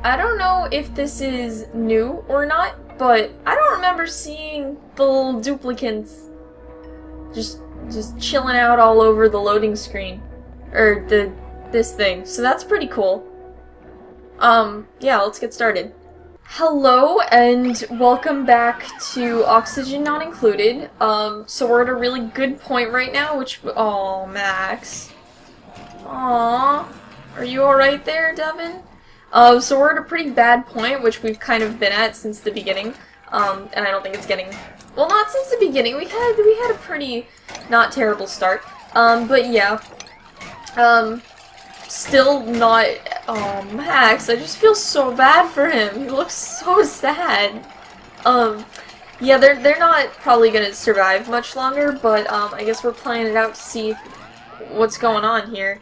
I don't know if this is new or not, but I don't remember seeing the little duplicants just chilling out all over the loading screen. Or this thing. So that's pretty cool. Yeah, let's get started. Hello and welcome back to Oxygen Not Included. So we're at a really good point right now, oh, Max. Aww. Are you alright there, Devin? So we're at a pretty bad point, which we've kind of been at since the beginning. And I don't think it's getting... Well, not since the beginning. We had a pretty not terrible start. But yeah. Still not... Oh, Max, I just feel so bad for him. He looks so sad. Yeah, they're not probably gonna survive much longer, but, I guess we're playing it out to see what's going on here.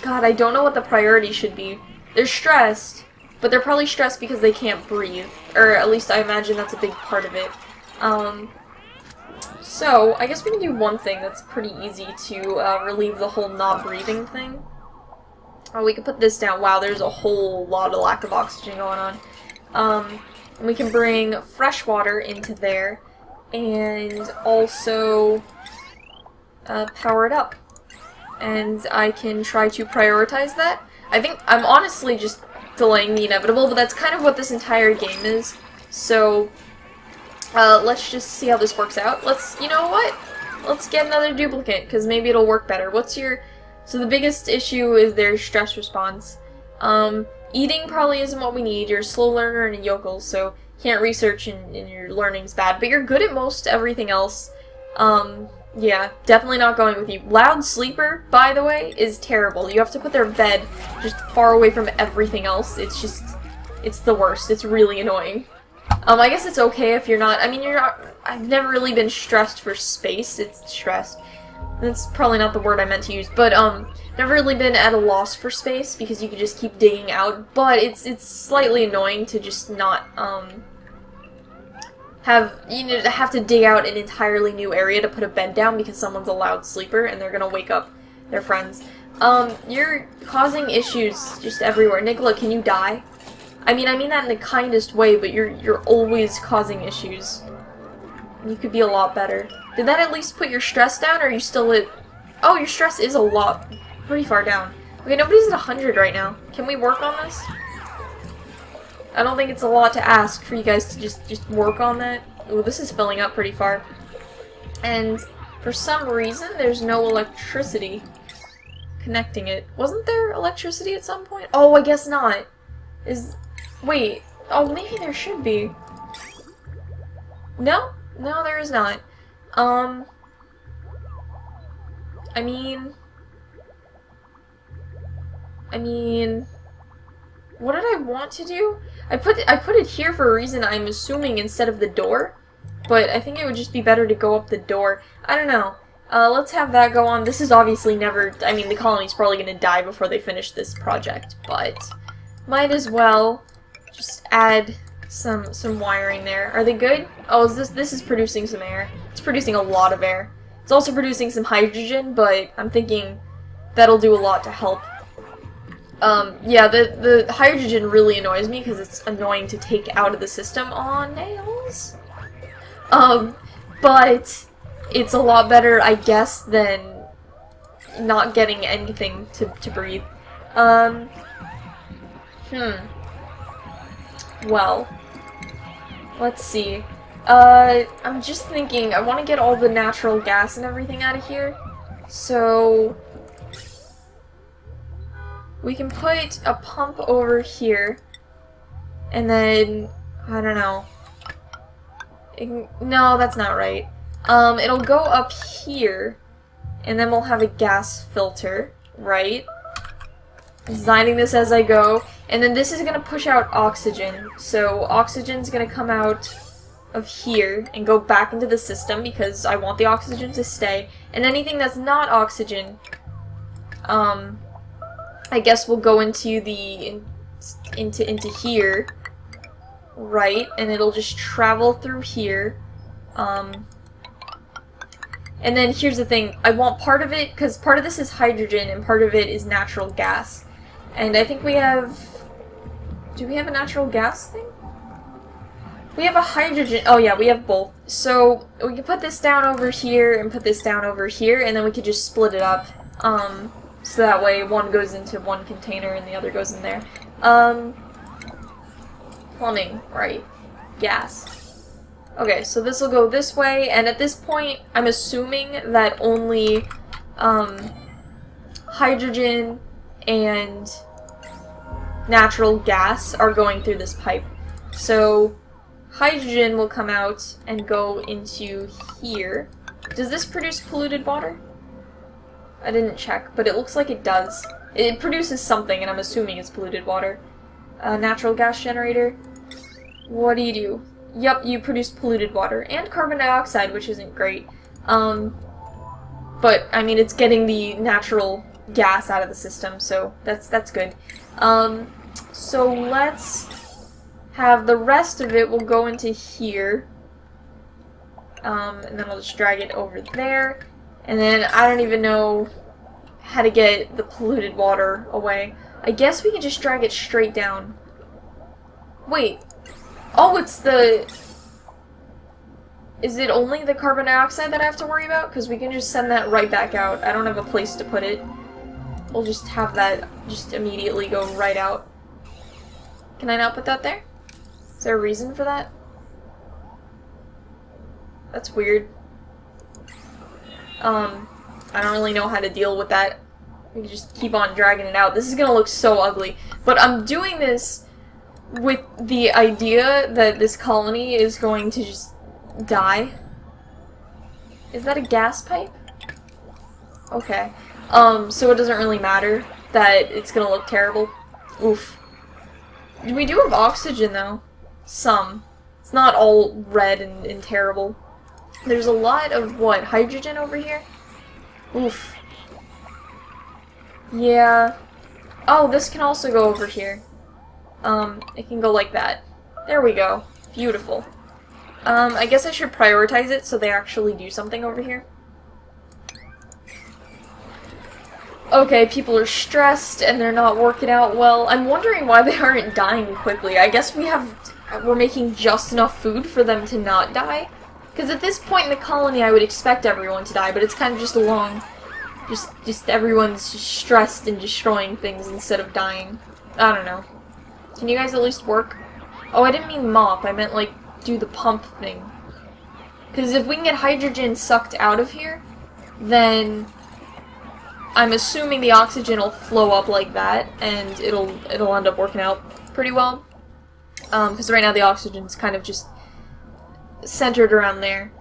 God, I don't know what the priority should be. They're stressed, but they're probably stressed because they can't breathe. Or at least I imagine that's a big part of it. So, I guess we can do one thing that's pretty easy to relieve the whole not breathing thing. Oh, we can put this down. Wow, there's a whole lot of lack of oxygen going on. And we can bring fresh water into there, and also power it up. And I can try to prioritize that. I think I'm honestly just delaying the inevitable, but that's kind of what this entire game is. So, let's just see how this works out. You know what? Let's get another duplicate, because maybe it'll work better. So the biggest issue is their stress response. Eating probably isn't what we need. You're a slow learner and a yokel, so can't research and your learning's bad, but you're good at most everything else. Yeah, definitely not going with you. Loud sleeper, by the way, is terrible. You have to put their bed just far away from everything else. It's the worst. It's really annoying. I guess it's okay if you're not, I've never really been stressed for space. It's stressed. That's probably not the word I meant to use, but, never really been at a loss for space because you can just keep digging out, but it's slightly annoying to just not, have to dig out an entirely new area to put a bed down because someone's a loud sleeper and they're gonna wake up their friends. You're causing issues just everywhere. Nicola, can you die? I mean that in the kindest way, but you're always causing issues. You could be a lot better. Did that at least put your stress down, or are you still at... Oh, your stress is pretty far down. Okay, nobody's at 100 right now. Can we work on this? I don't think it's a lot to ask for you guys to just work on that. Ooh, this is filling up pretty far. And for some reason, there's no electricity connecting it. Wasn't there electricity at some point? Oh, I guess not. Wait. Oh, maybe there should be. No? No, there is not. I mean, what did I want to do? I put it here for a reason, I'm assuming, instead of the door, but I think it would just be better to go up the door. I don't know. Let's have that go on. This is obviously the colony's probably gonna die before they finish this project, but might as well just add some wiring there. Are they good? Oh, this is producing some air. It's producing a lot of air. It's also producing some hydrogen, but I'm thinking that'll do a lot to help. Yeah, the hydrogen really annoys me because it's annoying to take out of the system. Aw, nails! But it's a lot better, I guess, than not getting anything to breathe. Well, let's see. I'm just thinking, I want to get all the natural gas and everything out of here, so we can put a pump over here, and then, I don't know. No, that's not right. It'll go up here, and then we'll have a gas filter, right? Designing this as I go, and then this is going to push out oxygen, so oxygen's going to come out of here and go back into the system because I want the oxygen to stay, and anything that's not oxygen, I guess will go into into here, right, and it'll just travel through here, And then here's the thing, I want part of it, because part of this is hydrogen and part of it is natural gas. And I think we have Do we have a natural gas thing? We have a hydrogen. Oh yeah, we have both. So we can put this down over here and put this down over here, and then we could just split it up. So that way one goes into one container and the other goes in there. Plumbing, right. Gas. Okay, so this will go this way, and at this point, I'm assuming that only, hydrogen and natural gas are going through this pipe. So, hydrogen will come out and go into here. Does this produce polluted water? I didn't check, but it looks like it does. It produces something, and I'm assuming it's polluted water. Natural gas generator. What do you do? Yep, you produce polluted water. And carbon dioxide, which isn't great. But, I mean, it's getting the natural gas out of the system, so that's good. So let's have the rest of it will go into here. And then we'll just drag it over there. And then I don't even know how to get the polluted water away. I guess we can just drag it straight down. Wait. Oh, it's the... Is it only the carbon dioxide that I have to worry about? Because we can just send that right back out. I don't have a place to put it. We'll just have that just immediately go right out. Can I not put that there? Is there a reason for that? That's weird. I don't really know how to deal with that. We can just keep on dragging it out. This is gonna look so ugly. But I'm doing this with the idea that this colony is going to just die. Is that a gas pipe? Okay. So it doesn't really matter that it's gonna look terrible. Oof. We do have oxygen, though. Some. It's not all red and terrible. There's a lot of, what, hydrogen over here? Oof. Yeah. Oh, this can also go over here. It can go like that. There we go. Beautiful. I guess I should prioritize it so they actually do something over here. Okay, people are stressed and they're not working out well. I'm wondering why they aren't dying quickly. I guess we're making just enough food for them to not die. Because at this point in the colony, I would expect everyone to die, but it's kind of just along. Just everyone's just stressed and destroying things instead of dying. I don't know. Can you guys at least work? Oh, I didn't mean mop. I meant, like, do the pump thing. Because if we can get hydrogen sucked out of here, then I'm assuming the oxygen will flow up like that, and it'll end up working out pretty well. Because right now the oxygen's kind of just centered around there.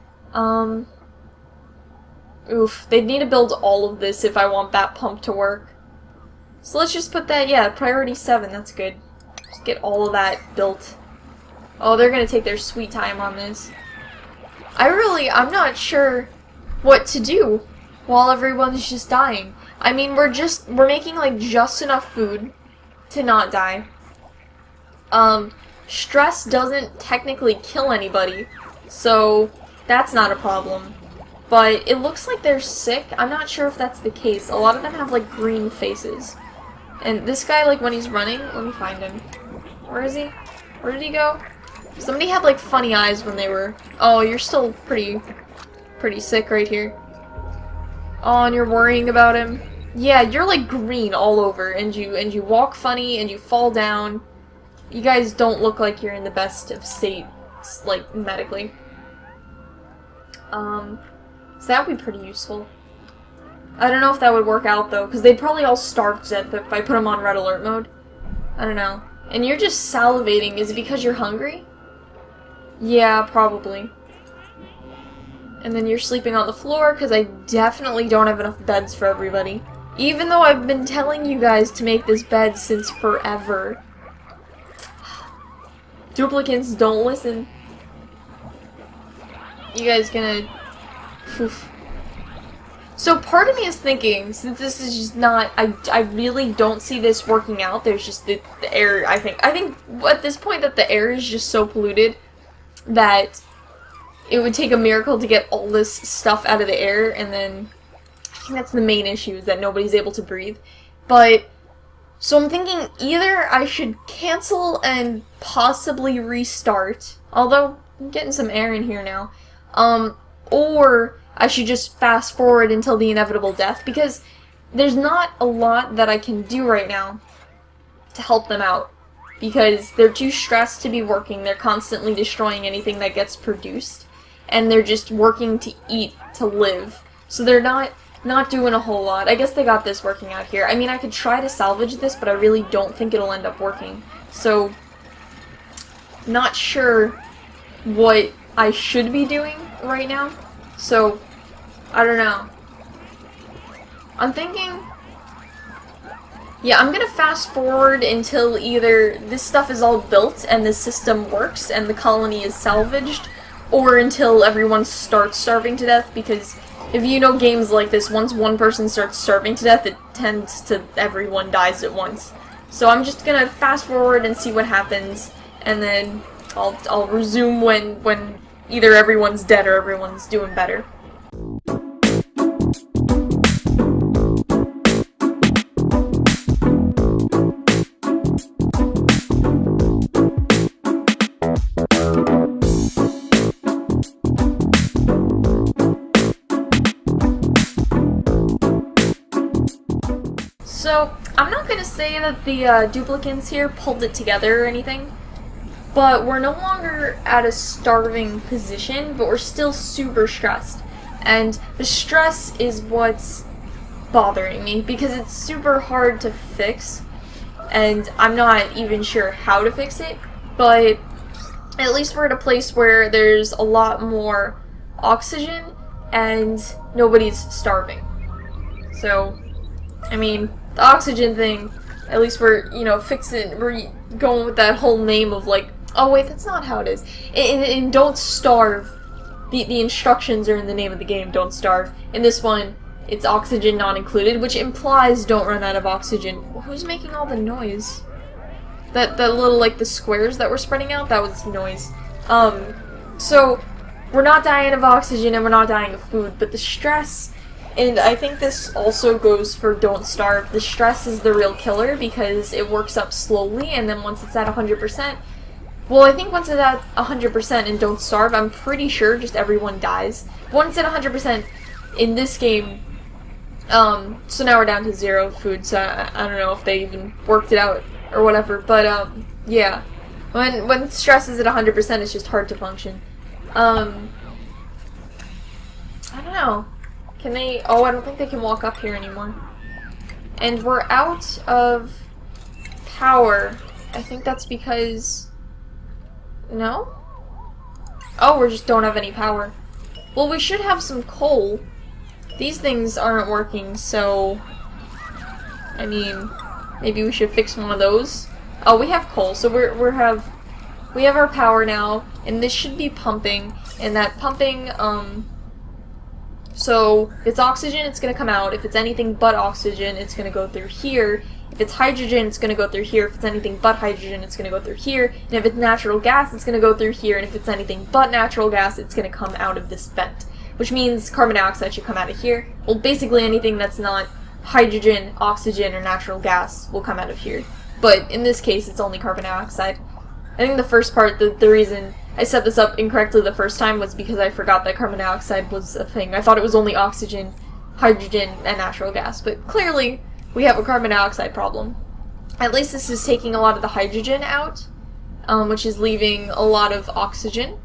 Oof, they'd need to build all of this if I want that pump to work. So let's just put that, yeah, priority 7, that's good. Just get all of that built. Oh, they're gonna take their sweet time on this. I'm not sure what to do while everyone's just dying. I mean, we're making, like, just enough food to not die. Stress doesn't technically kill anybody, so that's not a problem. But it looks like they're sick. I'm not sure if that's the case. A lot of them have, like, green faces. And this guy, like, when he's running, let me find him. Where is he? Where did he go? Somebody had, like, funny eyes when they were... Oh, you're still pretty sick right here. Oh, and you're worrying about him? Yeah, you're, like, green all over, and you walk funny, and you fall down. You guys don't look like you're in the best of state, like, medically. So that would be pretty useful. I don't know if that would work out, though, because they'd probably all starve to death if I put them on red alert mode. I don't know. And you're just salivating. Is it because you're hungry? Yeah, probably. And then you're sleeping on the floor, because I definitely don't have enough beds for everybody. Even though I've been telling you guys to make this bed since forever. Duplicates, don't listen. You guys gonna... Oof. So part of me is thinking, since this is just not... I really don't see this working out. There's just the air, I think at this point that the air is just so polluted that it would take a miracle to get all this stuff out of the air, and then I think that's the main issue, is that nobody's able to breathe. But So I'm thinking either I should cancel and possibly restart, although I'm getting some air in here now, or I should just fast forward until the inevitable death, because there's not a lot that I can do right now to help them out, because they're too stressed to be working, they're constantly destroying anything that gets produced, and they're just working to eat, to live, so they're not doing a whole lot. I guess they got this working out here. I mean, I could try to salvage this, but I really don't think it'll end up working. So, not sure what I should be doing right now. So, I don't know. I'm thinking... yeah, I'm gonna fast forward until either this stuff is all built and the system works and the colony is salvaged, or until everyone starts starving to death, because if you know games like this, once one person starts starving to death, it tends to everyone dies at once. So I'm just gonna fast forward and see what happens, and then I'll resume when either everyone's dead or everyone's doing better. So, I'm not gonna say that the duplicants here pulled it together or anything, but we're no longer at a starving position, but we're still super stressed. And the stress is what's bothering me, because it's super hard to fix, and I'm not even sure how to fix it, but at least we're at a place where there's a lot more oxygen, and nobody's starving. So, I mean, the oxygen thing, at least we're, you know, fixing, we're going with that whole name of like, oh wait, that's not how it is. In Don't Starve, the instructions are in the name of the game, Don't Starve. In this one, it's oxygen not included, which implies don't run out of oxygen. Who's making all the noise? That little, like, the squares that were spreading out, that was noise. So, we're not dying of oxygen and we're not dying of food, but the stress... and I think this also goes for Don't Starve. The stress is the real killer because it works up slowly, and then once it's at 100%, well, I think once it's at 100% in Don't Starve, I'm pretty sure just everyone dies. Once at 100% in this game, so now we're down to 0 food, so I don't know if they even worked it out or whatever, but, yeah. When stress is at 100%, it's just hard to function. I don't know. Can they... oh, I don't think they can walk up here anymore. And we're out of power. I think that's because... no? Oh, we just don't have any power. Well, we should have some coal. These things aren't working, so... I mean, maybe we should fix one of those. Oh, we have coal, so we have our power now, and this should be pumping, and that pumping, so, if it's oxygen, it's going to come out. If it's anything but oxygen, it's going to go through here. If it's hydrogen, it's going to go through here. If it's anything but hydrogen, it's going to go through here. And if it's natural gas, it's going to go through here. And if it's anything but natural gas, it's going to come out of this vent. Which means carbon dioxide should come out of here. Well, basically anything that's not hydrogen, oxygen, or natural gas will come out of here. But in this case, it's only carbon dioxide. I think the first part, the reason I set this up incorrectly the first time was because I forgot that carbon dioxide was a thing. I thought it was only oxygen, hydrogen, and natural gas, but clearly we have a carbon dioxide problem. At least this is taking a lot of the hydrogen out, which is leaving a lot of oxygen,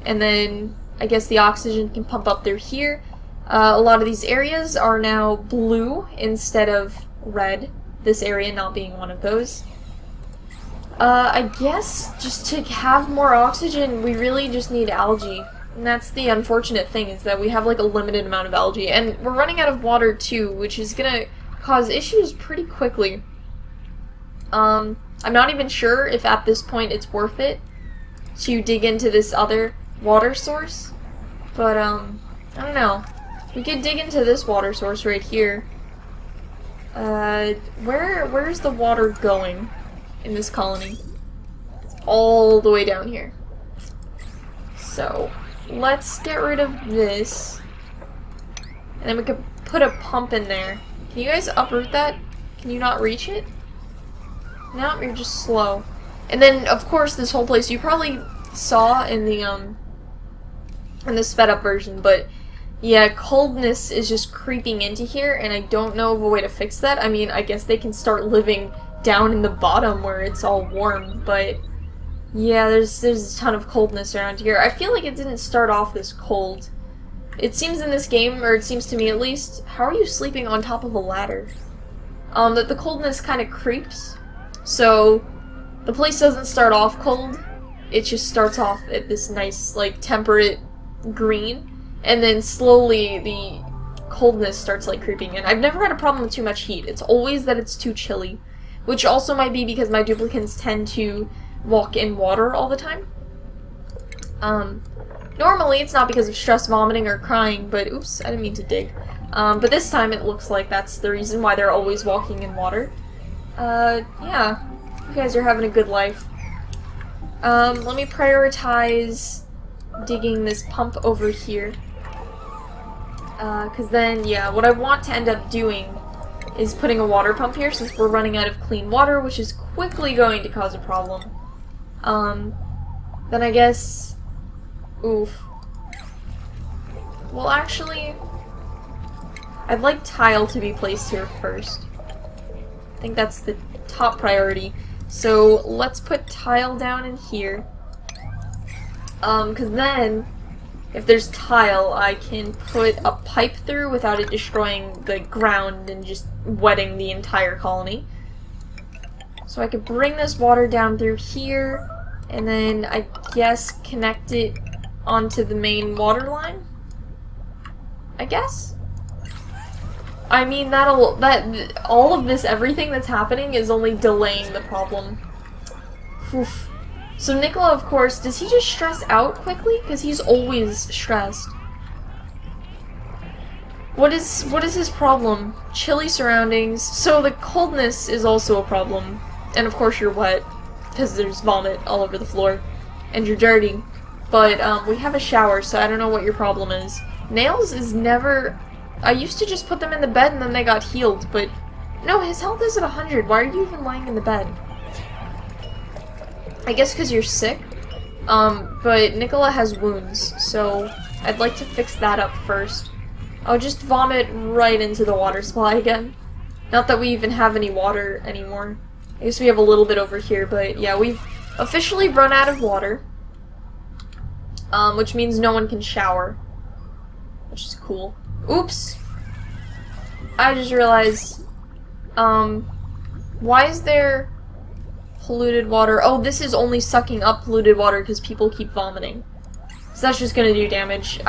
and then I guess the oxygen can pump up through here. A lot of these areas are now blue instead of red, this area not being one of those. I guess just to have more oxygen, we really just need algae. And that's the unfortunate thing, is that we have like a limited amount of algae. And we're running out of water too, which is gonna cause issues pretty quickly. I'm not even sure if at this point it's worth it to dig into this other water source. But, I don't know. We could dig into this water source right here. Where's the water going in this colony? It's all the way down here. So, let's get rid of this. And then we could put a pump in there. Can you guys uproot that? Can you not reach it? No, you're just slow. And then, of course, this whole place you probably saw in the sped up version, but yeah, coldness is just creeping into here, and I don't know of a way to fix that. I mean, I guess they can start living down in the bottom where it's all warm, but yeah, there's a ton of coldness around here. I feel like it didn't start off this cold. It seems in this game, or it seems to me at least, how are you sleeping on top of a ladder? That the coldness kind of creeps. So, the place doesn't start off cold, it just starts off at this nice, like, temperate green, and then slowly the coldness starts, like, creeping in. I've never had a problem with too much heat. It's always that it's too chilly, which also might be because my duplicants tend to walk in water all the time. Normally it's not because of stress vomiting or crying, but oops, I didn't mean to dig. But this time it looks like that's the reason why they're always walking in water. Yeah. You guys are having a good life. Let me prioritize digging this pump over here. Cause then, yeah, what I want to end up doing is putting a water pump here since we're running out of clean water, which is quickly going to cause a problem. Then I guess... Oof. Well, actually, I'd like tile to be placed here first. I think that's the top priority. So let's put tile down in here. Cause then, if there's tile, I can put a pipe through without it destroying the ground and just wetting the entire colony. So I could bring this water down through here, and then I guess connect it onto the main water line? I guess? I mean, all of this, everything that's happening is only delaying the problem. Oof. So Nicola, of course, does he just stress out quickly? Because he's always stressed. What is his problem? Chilly surroundings. So the coldness is also a problem. And of course you're wet, because there's vomit all over the floor. And you're dirty. But we have a shower, so I don't know what your problem is. Nails is never... I used to just put them in the bed and then they got healed, but... No, his health is at 100. Why are you even lying in the bed? I guess because you're sick. But Nicola has wounds, so I'd like to fix that up first. I'll just vomit right into the water supply again. Not that we even have any water anymore. I guess we have a little bit over here, but yeah, we've officially run out of water. Which means no one can shower. Which is cool. Oops! I just realized, why is there polluted water? Oh, this is only sucking up polluted water because people keep vomiting. So that's just gonna do damage.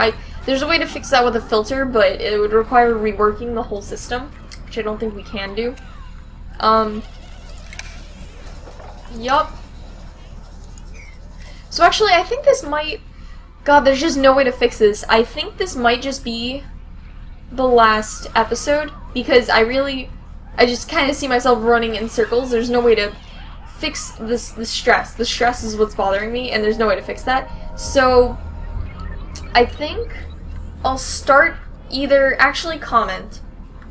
There's a way to fix that with a filter, but it would require reworking the whole system, which I don't think we can do. Yup. So actually, I think this might... God, there's just no way to fix this. I think this might just be the last episode, because I just kind of see myself running in circles. There's no way to fix the stress. The stress is what's bothering me, and there's no way to fix that. So, I think I'll start actually comment,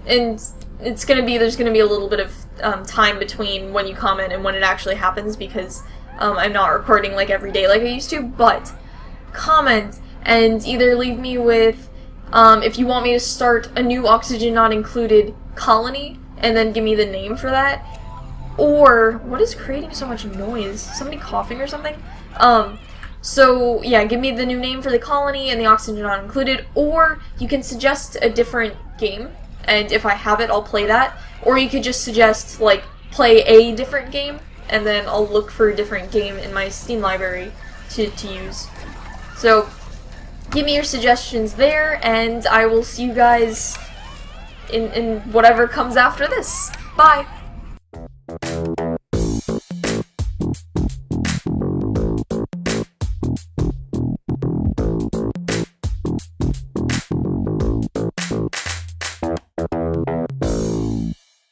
and there's gonna be a little bit of time between when you comment and when it actually happens, because I'm not recording like every day like I used to, but comment and either leave me with if you want me to start a new oxygen not included colony and then give me the name for that, or what is creating so much noise? Somebody coughing or something? So yeah, give me the new name for the colony and the oxygen not included, or you can suggest a different game, and if I have it I'll play that, or you could just suggest like play a different game and then I'll look for a different game in my Steam library to use. So, give me your suggestions there, and I will see you guys in whatever comes after this. Bye!